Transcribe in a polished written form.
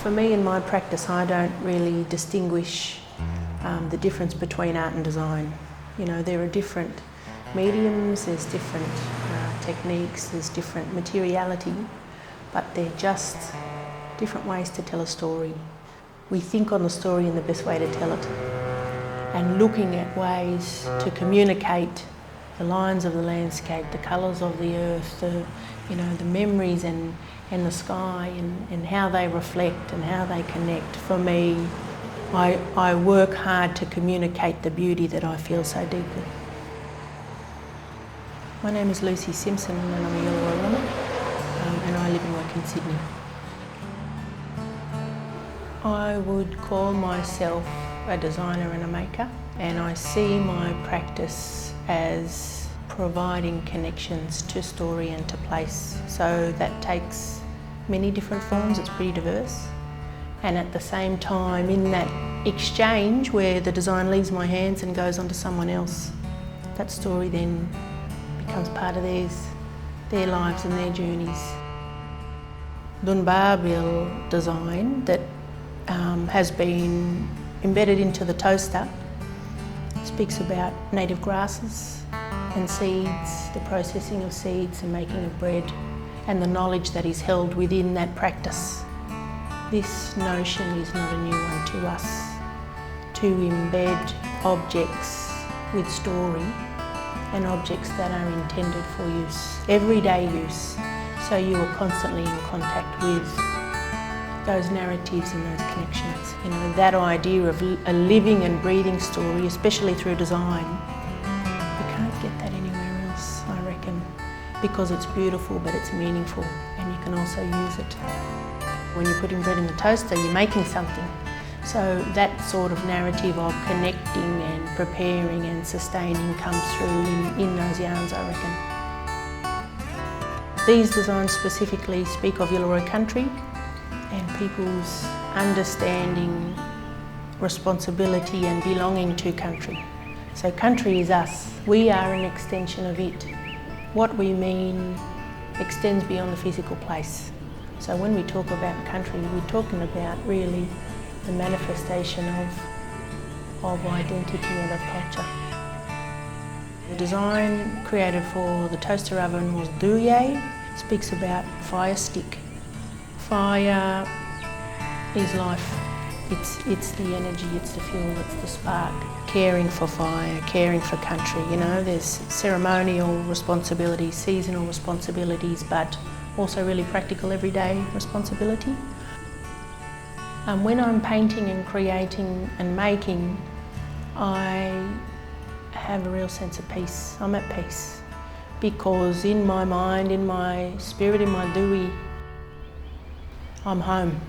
For me in my practice, I don't really distinguish the difference between art and design. You know, there are different mediums, there's different techniques, there's different materiality, but they're just different ways to tell a story. We think on the story and the best way to tell it, and looking at ways to communicate the lines of the landscape, the colours of the earth, the memories and the sky and how they reflect and how they connect. For me, I work hard to communicate the beauty that I feel so deeply. My name is Lucy Simpson and I'm a Dhuuyaay woman and I live and work in Sydney. I would call myself a designer and a maker, and I see my practice as providing connections to story and to place. So that takes many different forms, it's pretty diverse. And at the same time, in that exchange where the design leaves my hands and goes on to someone else, that story then becomes part of their lives and their journeys. Dhunbarrbil design that has been embedded into the toaster speaks about native grasses and seeds, the processing of seeds and making of bread, and the knowledge that is held within that practice. This notion is not a new one to us, to embed objects with story and objects that are intended for use, everyday use, so you are constantly in contact with those narratives and those connections. You know, that idea of a living and breathing story, especially through design, you can't get that anywhere else, I reckon, because it's beautiful but it's meaningful and you can also use it. When you're putting bread in the toaster, you're making something. So that sort of narrative of connecting and preparing and sustaining comes through in those yarns, I reckon. These designs specifically speak of Dhuuyaay country and people's understanding, responsibility and belonging to country. So country is us. We are an extension of it. What we mean extends beyond the physical place. So when we talk about country, we're talking about really the manifestation of identity and of culture. The design created for the toaster oven was Dhuuyaay. It speaks about fire stick. Fire is life. It's the energy, it's the fuel, it's the spark. Caring for fire, caring for country, you know, there's ceremonial responsibilities, seasonal responsibilities, but also really practical everyday responsibility. When I'm painting and creating and making, I have a real sense of peace. I'm at peace because in my mind, in my spirit, in my Dhuuyaay, I'm home.